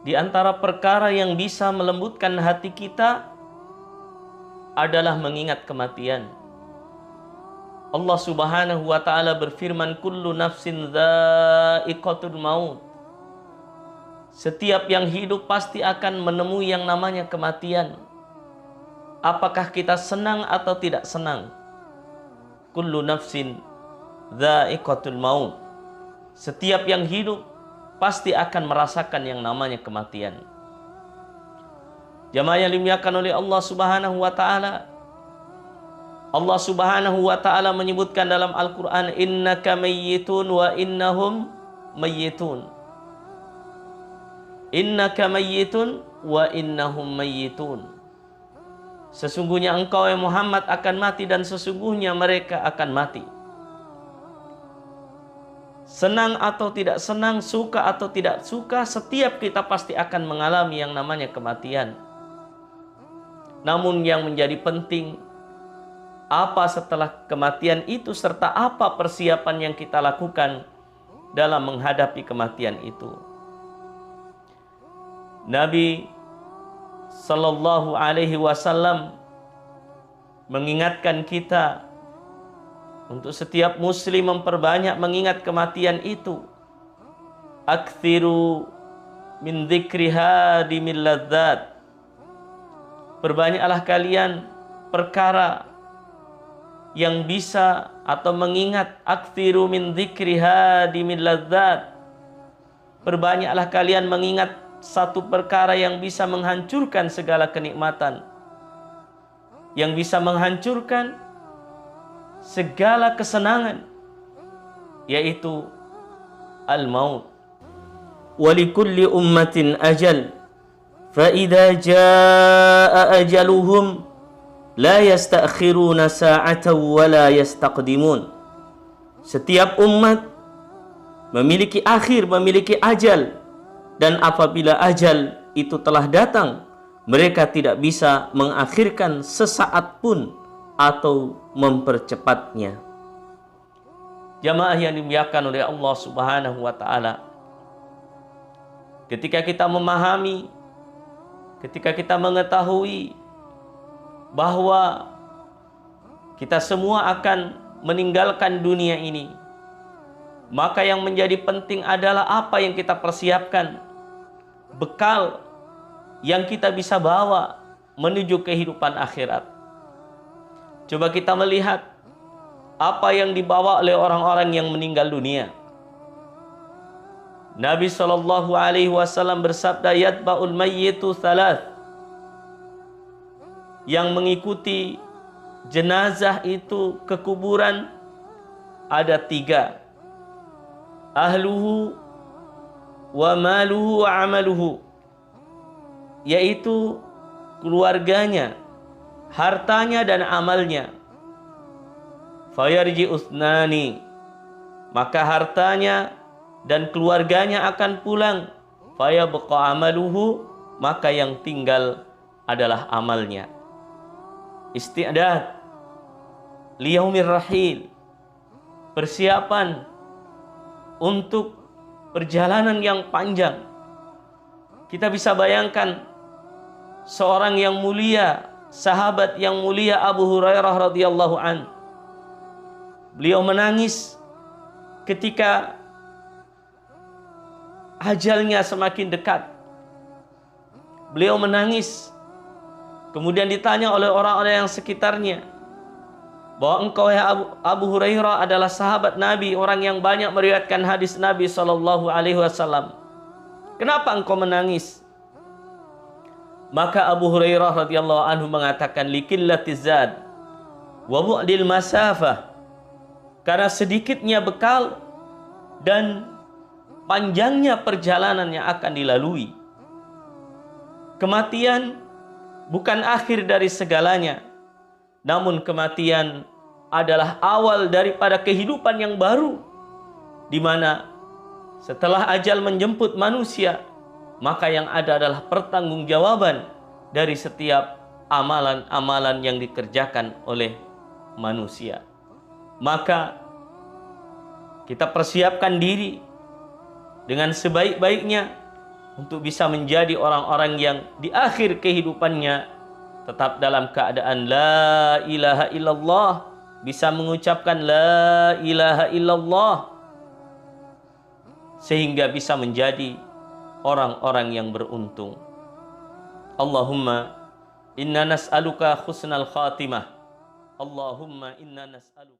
di antara perkara yang bisa melembutkan hati kita adalah mengingat kematian. Allah Subhanahu wa taala berfirman, kullu nafsin dha'iqatul maut. Setiap yang hidup pasti akan menemui yang namanya kematian. Apakah kita senang atau tidak senang? Kullu nafsin dha'iqatul maut. Setiap yang hidup pasti akan merasakan yang namanya kematian. Jamaah yang dimuliakan oleh Allah Subhanahu wa taala. Allah Subhanahu wa taala menyebutkan dalam Al-Qur'an, innaka mayyitun wa innahum mayyitun. Innaka mayyitun wa innahum mayyitun. Sesungguhnya engkau ya Muhammad akan mati dan sesungguhnya mereka akan mati. Senang atau tidak senang, suka atau tidak suka, setiap kita pasti akan mengalami yang namanya kematian. Namun yang menjadi penting, apa setelah kematian itu serta apa persiapan yang kita lakukan dalam menghadapi kematian itu. Nabi Sallallahu Alaihi Wasallam mengingatkan kita untuk setiap muslim memperbanyak mengingat kematian itu. Aktsiru min dzikri hadimil ladzat. Perbanyaklah kalian perkara yang bisa atau mengingat. Aktsiru min dzikri hadimil ladzat. Perbanyaklah kalian mengingat satu perkara yang bisa menghancurkan segala kenikmatan, yang bisa menghancurkan segala kesenangan, yaitu al-maut. Walikulli ummatin ajal, fa idza jaa ajaluhum la yasta'khiruna sa'atan wa la yastaqdimun. Setiap umat memiliki akhir, memiliki ajal, dan apabila ajal itu telah datang, mereka tidak bisa mengakhirkan sesaat pun atau mempercepatnya. Jamaah yang dimuliakan oleh Allah Subhanahu wa taala, ketika kita memahami, ketika kita mengetahui bahwa kita semua akan meninggalkan dunia ini, maka yang menjadi penting adalah apa yang kita persiapkan, bekal yang kita bisa bawa menuju kehidupan akhirat. Coba kita melihat apa yang dibawa oleh orang-orang yang meninggal dunia. Nabi Shallallahu Alaihi Wasallam bersabda, yatba'ul mayyitu thalath. Yang mengikuti jenazah itu ke kuburan ada 3. Ahluhu wa maluhu wa amaluhu. Yaitu keluarganya, hartanya dan amalnya. Fayarji usnani, maka hartanya dan keluarganya akan pulang. Fayabqa amaluhu, maka yang tinggal adalah amalnya. Isti'dad liyaumir rahil, persiapan untuk perjalanan yang panjang. Kita bisa bayangkan seorang yang mulia, sahabat yang mulia Abu Hurairah radhiyallahu an. Beliau menangis ketika ajalnya semakin dekat. Beliau menangis. Kemudian ditanya oleh orang-orang yang sekitarnya, bahwa engkau ya Abu Hurairah adalah sahabat Nabi, orang yang banyak meriwayatkan hadis Nabi Shallallahu Alaihi Wasallam. Kenapa engkau menangis? Maka Abu Hurairah radhiyallahu anhu mengatakan, likillatiz zad wa bu'dil masafah. Karena sedikitnya bekal dan panjangnya perjalanan yang akan dilalui. Kematian bukan akhir dari segalanya, namun kematian adalah awal daripada kehidupan yang baru, di mana setelah ajal menjemput manusia, maka yang ada adalah pertanggungjawaban dari setiap amalan-amalan yang dikerjakan oleh manusia. Maka kita persiapkan diri dengan sebaik-baiknya untuk bisa menjadi orang-orang yang di akhir kehidupannya tetap dalam keadaan la ilaha illallah, bisa mengucapkan la ilaha illallah, sehingga bisa menjadi orang-orang yang beruntung. Allahumma inna nas'aluka husnal khatimah. Allahumma inna nas'aluka